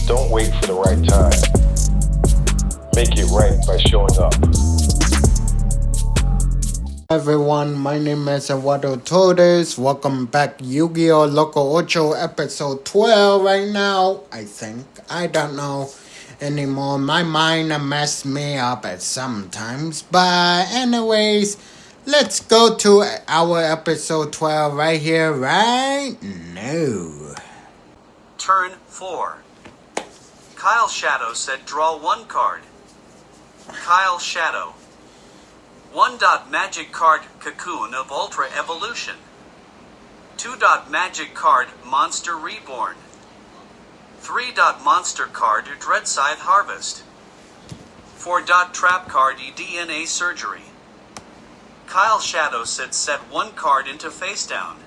Don't wait for the right time. Make it right by showing up. Everyone, my name is Eduardo Torres. Welcome back, Yugioh Loco Ocho, episode 12 right now, I think. I don't know anymore. My mind messed me up at sometimes. But anyways, let's go to our episode 12 right here, right now. Turn 4. Kyle Shadow said draw one card. Kyle Shadow. 1. Magic card Cocoon of Ultra Evolution. 2. Magic card Monster Reborn. 3. Monster card Dreadscythe Harvest. 4. Trap card DNA Surgery. Kyle Shadow said set one card into face down.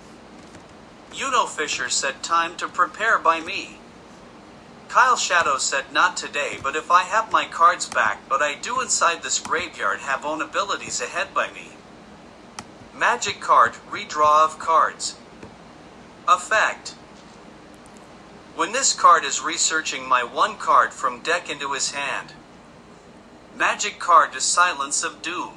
Yugioh Fisher said time to prepare by me. Kyle Shadow said not today, but if I have my cards back, but I do inside this graveyard have own abilities ahead by me. Magic card redraw of cards. Effect. When this card is researching my one card from deck into his hand. Magic card to Silence of Doom.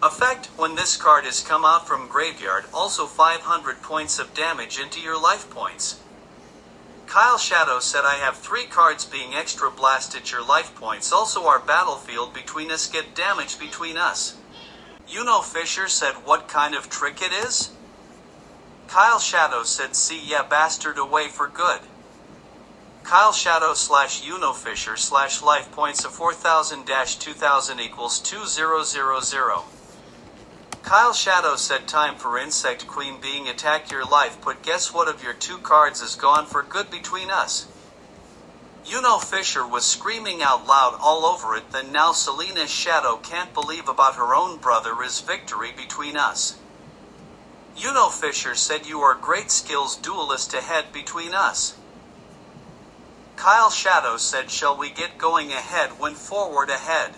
Effect, when this card is come out from graveyard, also 500 points of damage into your life points. Kyle Shadow said I have 3 cards being extra blasted your life points, also our battlefield between us get damage between us. Yugioh Fisher said what kind of trick it is? Kyle Shadow said see ya bastard away for good. Kyle Shadow / Yugioh Fisher / life points of 4000-2000 equals 2000. Kyle Shadow said time for Insect Queen being attack your life, but guess what, of your 2 cards is gone for good between us. Yugioh Fisher was screaming out loud all over it, then now Selena's Shadow can't believe about her own brother is victory between us. Yugioh Fisher said you are great skills duelist ahead between us. Kyle Shadow said shall we get going ahead, went forward ahead.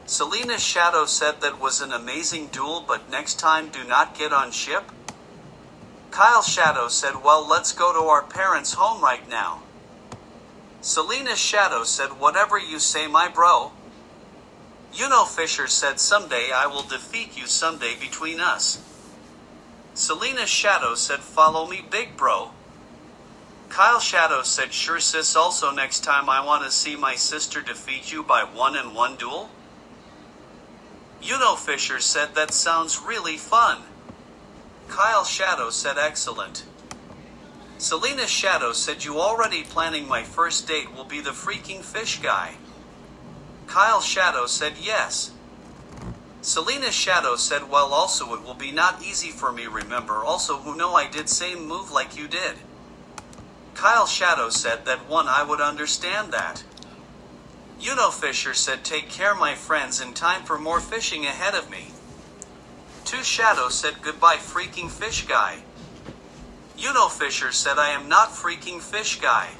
Selena's Shadow said that was an amazing duel, but next time do not get on ship. Kyle Shadow said well let's go to our parents' home right now. Selena's Shadow said whatever you say my bro. Yugioh Fisher said someday I will defeat you someday between us. Selena's Shadow said follow me big bro. Kyle Shadow said sure sis, also next time I want to see my sister defeat you by 1-on-1 duel. Yugioh Fisher said that sounds really fun. Kyle Shadow said excellent. Selena's Shadow said you already planning my first date will be the freaking fish guy. Kyle Shadow said yes. Selena's Shadow said well also it will be not easy for me, remember also who know I did same move like you did. Kyle Shadow said that one I would understand that. Yugioh Fisher said take care my friends, in time for more fishing ahead of me. 2 Shadow said goodbye freaking fish guy. Yugioh Fisher said I am not freaking fish guy.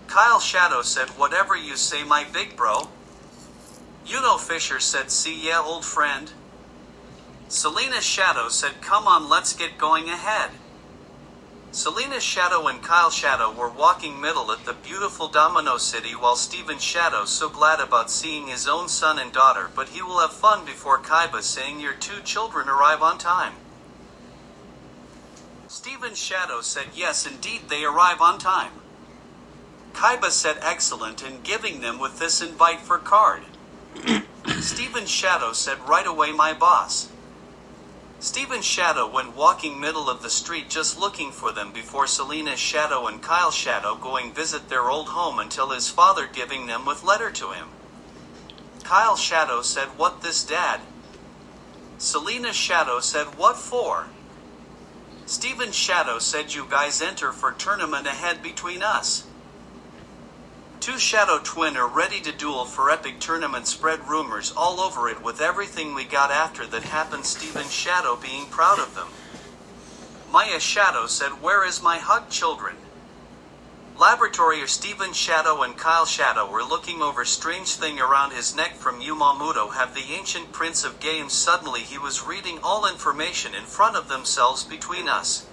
Kyle Shadow said whatever you say my big bro. Yugioh Fisher said see ya old friend. Selena's Shadow said come on let's get going ahead. Selena's Shadow and Kyle Shadow were walking middle at the beautiful Domino City, while Steven's Shadow so glad about seeing his own son and daughter, but he will have fun before Kaiba saying your 2 children arrive on time. Steven's Shadow said yes indeed they arrive on time. Kaiba said excellent and giving them with this invite for card. Steven's Shadow said right away my boss. Steven's Shadow went walking middle of the street just looking for them before Selena's Shadow and Kyle Shadow going visit their old home until his father giving them with letter to him. Kyle Shadow said what this dad? Selena's Shadow said what for? Steven's Shadow said you guys enter for tournament ahead between us. 2 Shadow Twin are ready to duel for epic tournament, spread rumors all over it with everything we got after that happened, Steven's Shadow being proud of them. Maya Shadow said where is my hug children? Laboratory or Steven's Shadow and Kyle Shadow were looking over strange thing around his neck from Yumamuto have the ancient prince of games, suddenly he was reading all information in front of themselves between us.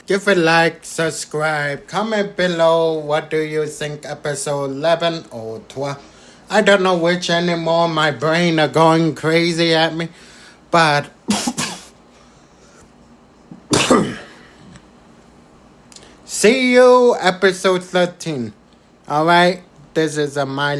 Give a like, subscribe, comment below. What do you think, episode 11 or 12? I don't know which anymore. My brain are going crazy at me. But see you, episode 13. Alright? This is a my